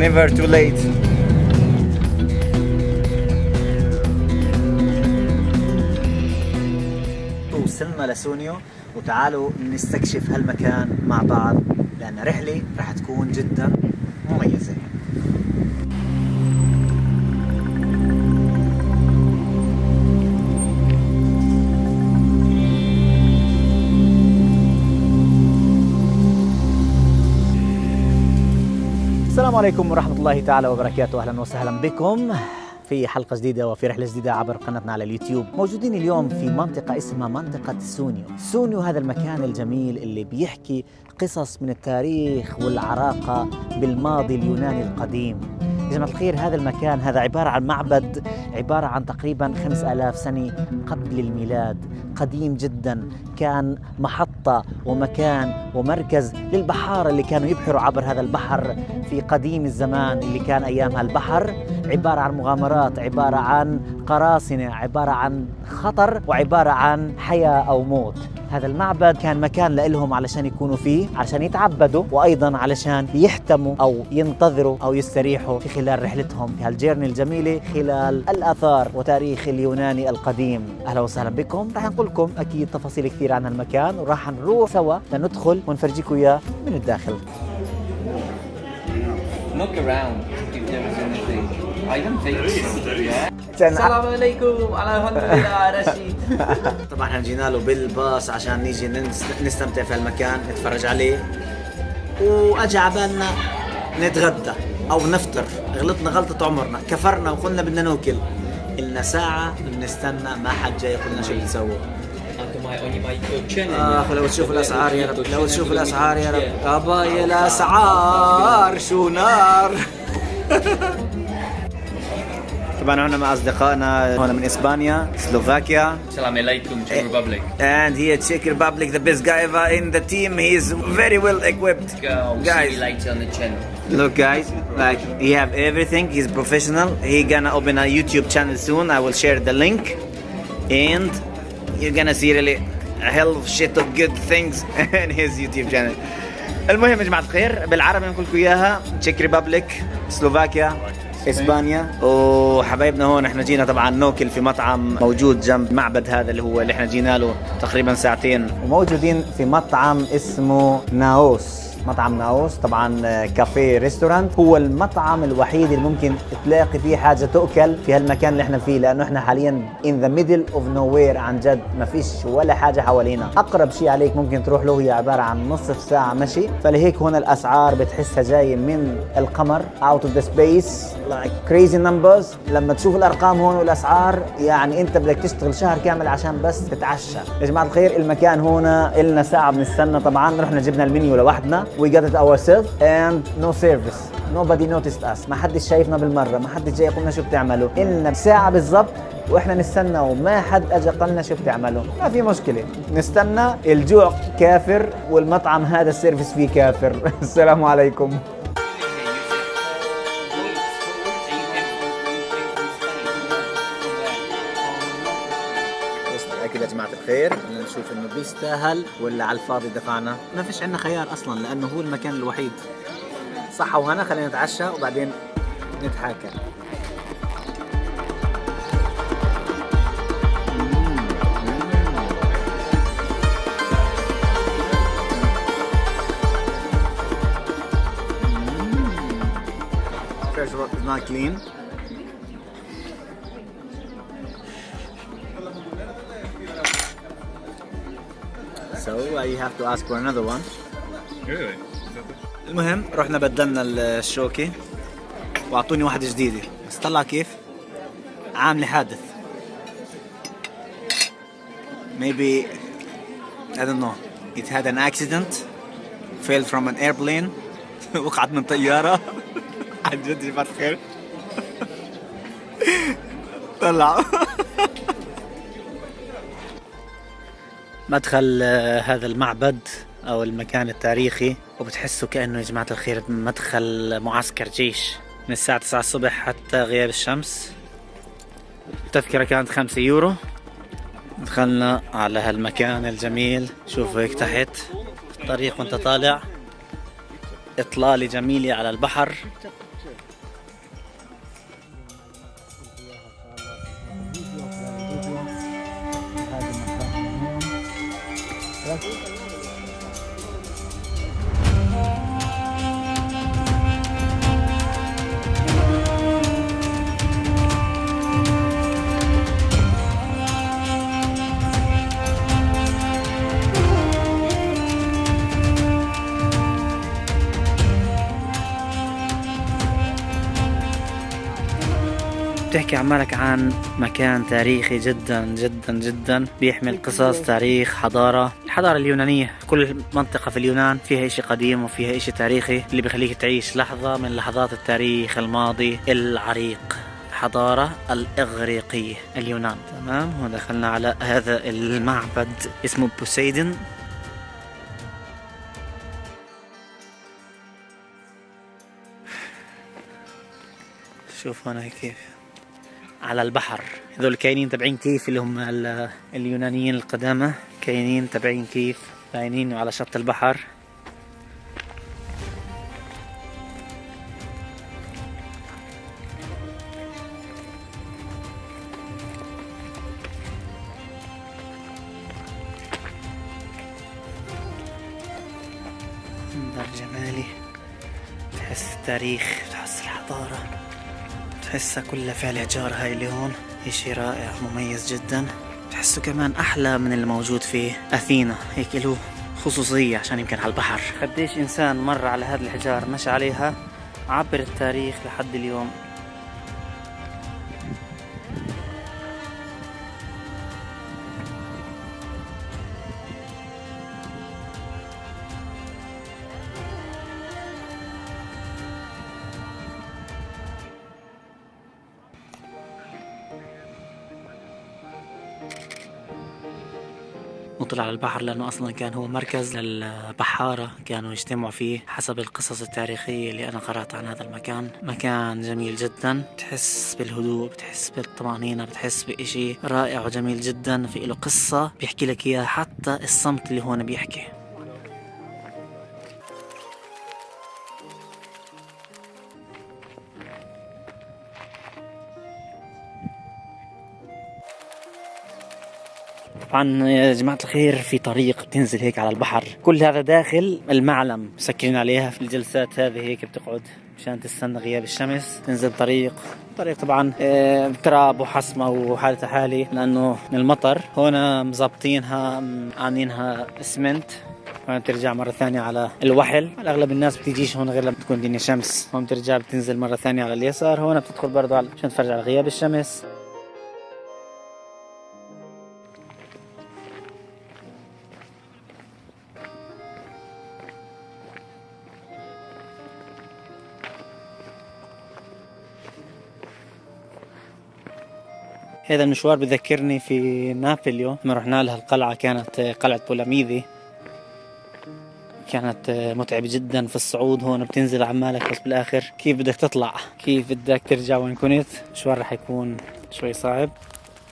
never too late. وصلنا لسونيو وتعالوا نستكشف هالمكان مع بعض لأن رحلة راح تكون جدا مميزة. السلام عليكم ورحمة الله تعالى وبركاته. أهلا وسهلا بكم في حلقة جديدة وفي رحلة جديدة عبر قناتنا على اليوتيوب. موجودين اليوم في منطقة اسمها منطقة سونيو. سونيو هذا المكان الجميل اللي بيحكي قصص من التاريخ والعراقة بالماضي اليوناني القديم. يا جماعة الخير، هذا المكان هذا عبارة عن معبد، عبارة عن تقريبا 5000 سنة قبل الميلاد، قديم جدا، كان محطة ومكان ومركز للبحارة اللي كانوا يبحروا عبر هذا البحر في قديم الزمان اللي كان أيامها البحر عبارة عن مغامرات، عبارة عن قراصنة، عبارة عن خطر، وعبارة عن حياة أو موت. هذا المعبد كان مكان لهم علشان يكونوا فيه، علشان يتعبدوا، وأيضا علشان يحتموا أو ينتظروا أو يستريحوا في خلال رحلتهم في هالجيرني الجميلة خلال الآثار وتاريخ اليوناني القديم. أهلا وسهلا بكم. راح نقول لكم أكيد تفاصيل كثير عن المكان، وراح نروح سوا لندخل ونفرجيكم إياه من الداخل. Look around if there is anything. I don't think so. Yeah. السلام عليكم. الحمد لله رشيد. طبعا احنا جينا له بالباص عشان نيجي نستمتع في المكان، نتفرج عليه، واجى عبالنا نتغدى او نفطر. غلطنا غلطة عمرنا، كفرنا وقلنا بدنا ناكل. إلنا ساعة بنستنى، ما حد جاي يقول لنا شو بتسووا. لو تشوفوا الاسعار يا رب، لو تشوفوا الاسعار يا رب، ابا يا الاسعار شو نار. طبعا هنا مع اصدقائنا هنا من اسبانيا، سلوفاكيا. Salam alaikum, Czech Republic. And here Czech Republic, the best guy ever in the team. He is very well equipped. Guys, see you later on the channel. Look guys, like he have everything. He's professional. He gonna open a YouTube channel soon. I will share the link, and you're gonna see really a hell of shit of good things in his YouTube channel. المهم يا جماعة الخير، بالعربي نقول لكم اياها: تشيك ريبابليك، سلوفاكيا، اسبانيا. وحبايبنا هون احنا جينا طبعا ناكل في مطعم موجود جنب المعبد هذا اللي احنا جينا له تقريبا ساعتين، وموجودين في مطعم اسمه ناوس. مطعم ناوس طبعا كافيه ريستورانت، هو المطعم الوحيد اللي ممكن تلاقي فيه حاجه تؤكل في هالمكان اللي احنا فيه، لانه احنا حاليا in the middle of nowhere. عن جد ما فيش ولا حاجه حوالينا. اقرب شيء عليك ممكن تروح له هي عباره عن نصف ساعه مشي، فلهيك هنا الاسعار بتحسها جايه من القمر، out of the space like crazy numbers. لما تشوف الارقام هون والاسعار يعني انت بدك تشتغل شهر كامل عشان بس تتعشى. يا جماعه الخير، المكان هنا إلنا ساعه بنستنى. طبعا رحنا جبنا المنيو لوحدنا، we got it ourselves and no service, nobody noticed us. ما حدش شايفنا بالمره، ما حدش جاي يقولنا شو بتعملوا. إلنا بساعه بالضبط واحنا نستنى وما حد اجى قالنا شو بتعملوا. ما في مشكله، نستنى. الجوع كافر والمطعم هذا السيرفيس فيه كافر. السلام عليكم. أكيد يا جماعة الخير، نشوف إنه بيستاهل ولا على الفاضي دفعنا. ما فيش عندنا خيار أصلاً لأنه هو المكان الوحيد. صحة وهنا، خلينا نتعشى وبعدين نتحاكى. First of all, it's not clean. So you have to ask for another one. Really? المهم رحنا بدلنا الشوكة واعطوني واحدة جديدة، بس طلع كيف عامل حادث. Maybe I don't know. It had an accident. Fell from an airplane. وقعت من طيارة. عن جد جماعة الخير. طلع. مدخل هذا المعبد أو المكان التاريخي، وبتحسه كأنه يا جماعة الخير مدخل معسكر جيش من الساعة 9 الصبح حتى غياب الشمس. التذكرة كانت 5 يورو. دخلنا على هالمكان الجميل. شوفوا هيك تحت الطريق وانت طالع، إطلالة جميلة على البحر. بتحكي عمالك عن مكان تاريخي جدا جدا جدا، بيحمل قصص، تاريخ، حضارة. الحضارة اليونانية، كل منطقة في اليونان فيها اشي قديم وفيها اشي تاريخي اللي بيخليك تعيش لحظة من لحظات التاريخ الماضي العريق. الحضارة الإغريقية، اليونان. تمام، ودخلنا على هذا المعبد اسمه بوسيدون. شوف هنا كيف على البحر، هذول كاينين تبعين كيف اللي هم اليونانيين القدامى، كاينين تبعين كيف باينين على شط البحر. منظر جمالي، تحس التاريخ، تحس الحضارة، تحسها كلها فعل إعجار. هاي اللي هون إشي رائع مميز جدا، تحسه كمان أحلى من اللي موجود في أثينا، هيك له خصوصية عشان يمكن على البحر. قديش إنسان مر على هذه الحجار مشى عليها، عبر التاريخ لحد اليوم. نطلع على البحر لأنه أصلا كان هو مركز للبحارة، كانوا يجتمعوا فيه حسب القصص التاريخية اللي أنا قرأت عن هذا المكان. مكان جميل جدا، بتحس بالهدوء، بتحس بالطمأنينة، بتحس بإشي رائع وجميل جدا، في له قصة بيحكي لك إياها، حتى الصمت اللي هون بيحكي. طبعا يا جماعة الخير، في طريق بتنزل هيك على البحر، كل هذا داخل المعلم مسكرين عليها. في الجلسات هذه هيك بتقعد مشان تستنى غياب الشمس، تنزل طريق طبعا تراب وحصمة وحالة حالي، لأنه من المطر. هون مزبطينها، عاملينها اسمنت، هون بترجع مرة ثانية على الوحل. أغلب الناس بتجيش هون غير لما تكون الدنيا شمس، هون بترجع بتنزل مرة ثانية على اليسار. هون بتدخل برضو عشان تفرج على غياب الشمس. هذا المشوار بذكرني في نابليو لما رحنا لها القلعة، كانت قلعة بولاميذي، كانت متعبة جدا في الصعود. هون بتنزل عمالك بس بالآخر كيف بدك تطلع، كيف بدك ترجع وين كنت. المشوار رح يكون شوي صعب.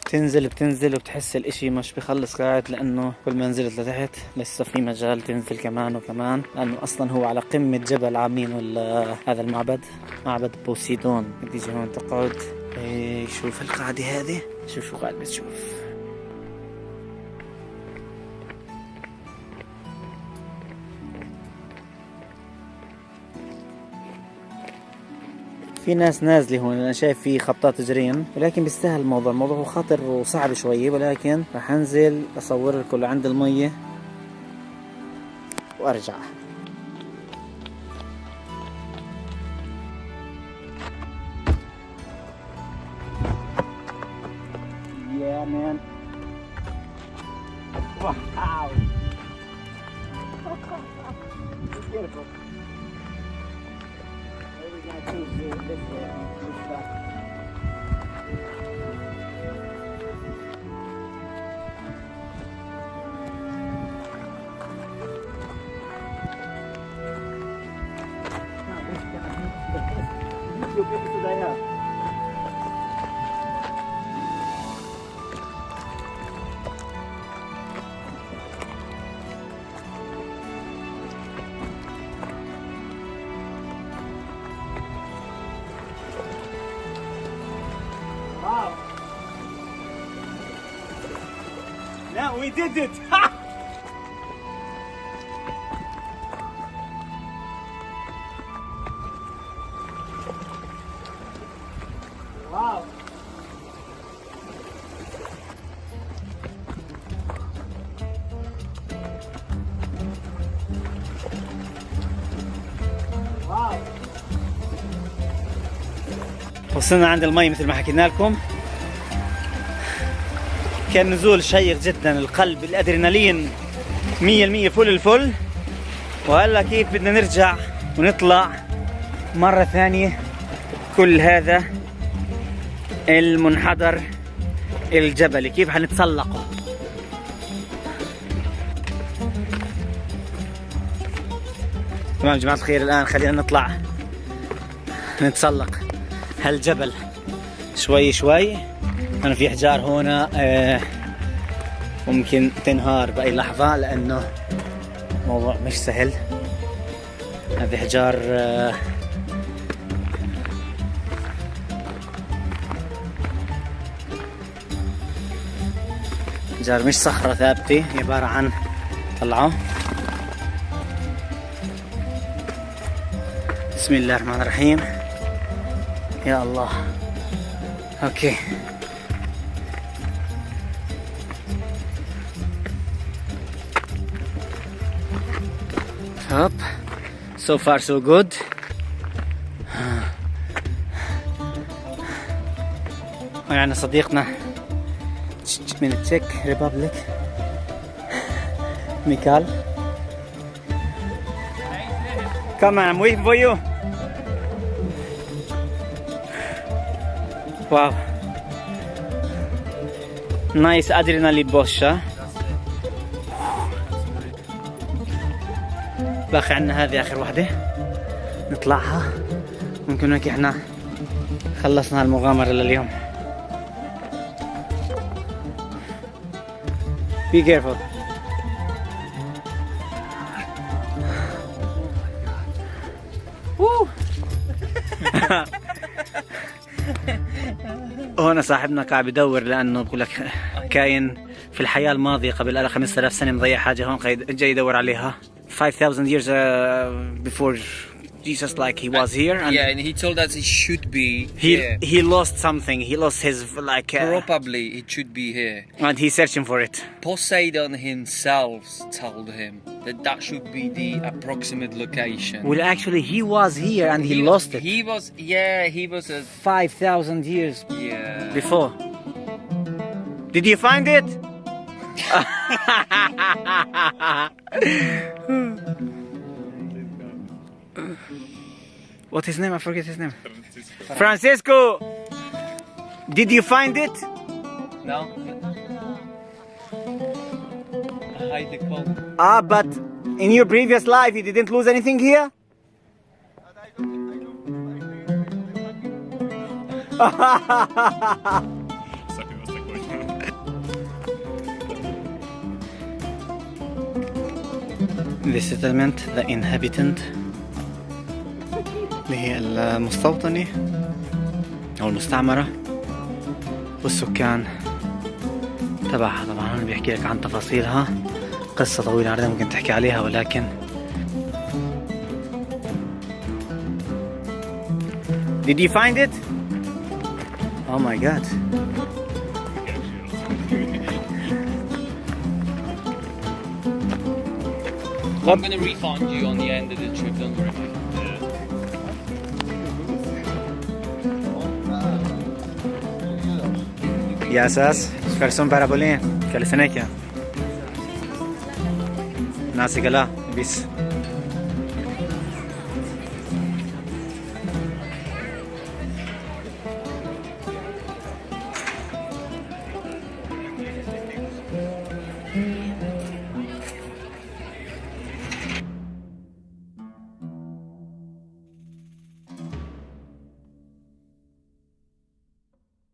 بتنزل وبتحس الاشي مش بخلص قاعد، لأنه كل ما نزلت لتحت لسه في مجال تنزل كمان وكمان، لأنه أصلا هو على قمة جبل عاملينه هذا المعبد، معبد بوسيدون. بتيجي هون تقعد، شوف القاعدة هذه، شوف شو قاعد بتشوف. في ناس نازلة هون، أنا شايف في خبطات تجرين، ولكن بيستاهل الموضوع. الموضوع هو خطر وصعب شوية، ولكن رح أنزل أصور لكم عند المية وأرجع. Yeah, man. Wow. It's beautiful. What are we gonna do this stuff? Wow. Yeah, we did it. Wow. وصلنا عند المي مثل ما حكينا لكم. كان نزول شيق جدا، القلب الادرينالين 100% فل الفل. وهلا كيف بدنا نرجع ونطلع مرة ثانية كل هذا المنحدر الجبلي، كيف حنتسلقه. تمام جماعة الخير، الآن خلينا نطلع نتسلق هالجبل شوي شوي. أنا في أحجار هنا ممكن تنهار بأي لحظة لأنه موضوع مش سهل. هذه أحجار أحجار مش صخرة ثابتة، هي عبارة عن طلعوا. بسم الله الرحمن الرحيم. يا الله. اوكي up. So far so good. ويعني صديقنا من التشيك ريبابليك ميكال. Come on, I'm waiting for you. Wow. Nice adrenaline push. باقي عنا هذه آخر واحدة نطلعها. ممكن هيك احنا خلصنا المغامرة لليوم. Be careful. هنا صاحبنا قاعد بدور لأنه بقول لك كاين في الحياة الماضية قبل 5000 سنة مضيع حاجة هون جاي يدور عليها. 5000 years before Jesus, like he was here. And yeah, and he told us it should be here. he lost something. He lost his like. Probably it should be here. And he's searching for it. Poseidon himself told him that that should be the approximate location. Well, actually, he was here and he lost it. He was, yeah, he was a 5,000 years yeah. before. Did you find it? What's his name? I forget his name. Francisco. Did you find it? No. Hide the call. Ah, but in your previous life, you didn't lose anything here? The settlement, the inhabitant, اللي هي المستوطنة أو المستعمرة، والسكان تبعها. طبعا هون بيحكي لك عن تفاصيلها، قصة طويلة عريضة ممكن تحكي عليها، ولكن Did you find it? Oh my god. I'm gonna refund you on the end of the trip, don't worry. Gracias. Person para Bolín. California. Nasi gala. Bis.